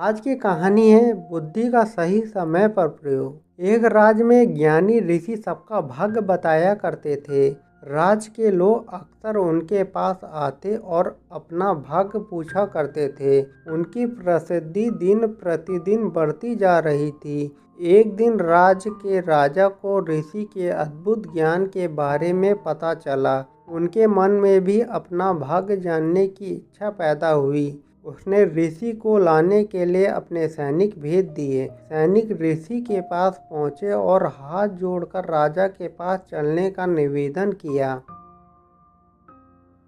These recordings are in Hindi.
आज की कहानी है बुद्धि का सही समय पर प्रयोग। एक राज्य में ज्ञानी ऋषि सबका भाग्य बताया करते थे। राज्य के लोग अक्सर उनके पास आते और अपना भाग्य पूछा करते थे। उनकी प्रसिद्धि दिन प्रतिदिन बढ़ती जा रही थी। एक दिन राज्य के राजा को ऋषि के अद्भुत ज्ञान के बारे में पता चला। उनके मन में भी अपना भाग्य जानने की इच्छा पैदा हुई। उसने ऋषि को लाने के लिए अपने सैनिक भेज दिए। सैनिक ऋषि के पास पहुंचे और हाथ जोड़कर राजा के पास चलने का निवेदन किया।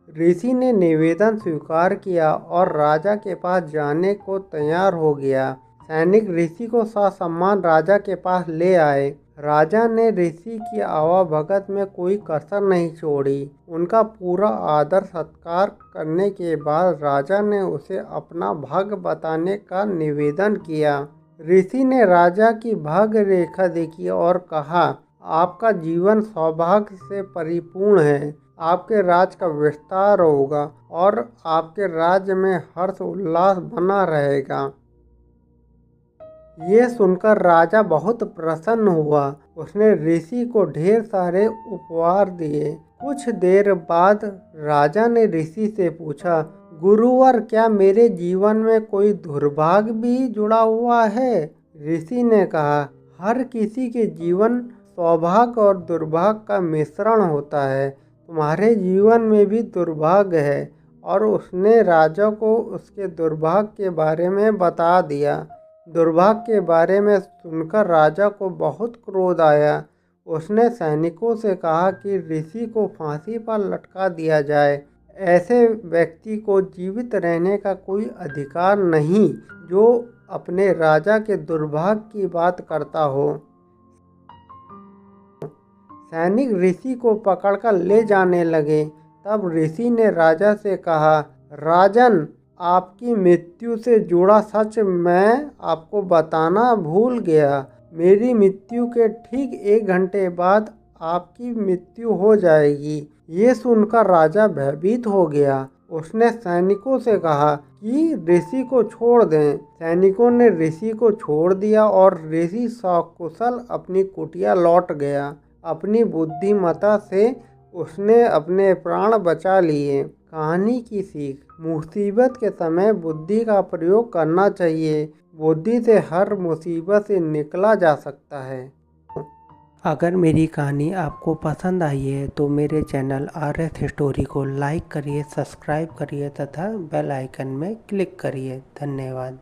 ऋषि ने निवेदन स्वीकार किया और राजा के पास जाने को तैयार हो गया। सैनिक ऋषि को ससम्मान राजा के पास ले आए। राजा ने ऋषि की आवाभगत में कोई कसर नहीं छोड़ी। उनका पूरा आदर सत्कार करने के बाद राजा ने उसे अपना भाग्य बताने का निवेदन किया। ऋषि ने राजा की भाग्य रेखा देखी और कहा, आपका जीवन सौभाग्य से परिपूर्ण है। आपके राज्य का विस्तार होगा और आपके राज्य में हर्ष उल्लास बना रहेगा। ये सुनकर राजा बहुत प्रसन्न हुआ। उसने ऋषि को ढेर सारे उपहार दिए। कुछ देर बाद राजा ने ऋषि से पूछा, गुरुवर, क्या मेरे जीवन में कोई दुर्भाग्य भी जुड़ा हुआ है? ऋषि ने कहा, हर किसी के जीवन सौभाग्य और दुर्भाग्य का मिश्रण होता है। तुम्हारे जीवन में भी दुर्भाग्य है। और उसने राजा को उसके दुर्भाग्य के बारे में बता दिया। दुर्भाग्य के बारे में सुनकर राजा को बहुत क्रोध आया। उसने सैनिकों से कहा कि ऋषि को फांसी पर लटका दिया जाए। ऐसे व्यक्ति को जीवित रहने का कोई अधिकार नहीं जो अपने राजा के दुर्भाग्य की बात करता हो। सैनिक ऋषि को पकड़कर ले जाने लगे। तब ऋषि ने राजा से कहा, राजन, आपकी मृत्यु से जुड़ा सच मैं आपको बताना भूल गया। मेरी मृत्यु के ठीक 1 घंटे बाद आपकी मृत्यु हो जाएगी। ये सुनकर राजा भयभीत हो गया। उसने सैनिकों से कहा कि ऋषि को छोड़ दें। सैनिकों ने ऋषि को छोड़ दिया और ऋषि सकुशल अपनी कुटिया लौट गया। अपनी बुद्धिमत्ता से उसने अपने प्राण बचा लिए। कहानी की सीख, मुसीबत के समय बुद्धि का प्रयोग करना चाहिए। बुद्धि से हर मुसीबत से निकला जा सकता है। अगर मेरी कहानी आपको पसंद आई है तो मेरे चैनल RS स्टोरी को लाइक करिए, सब्सक्राइब करिए तथा बेल आइकन में क्लिक करिए। धन्यवाद।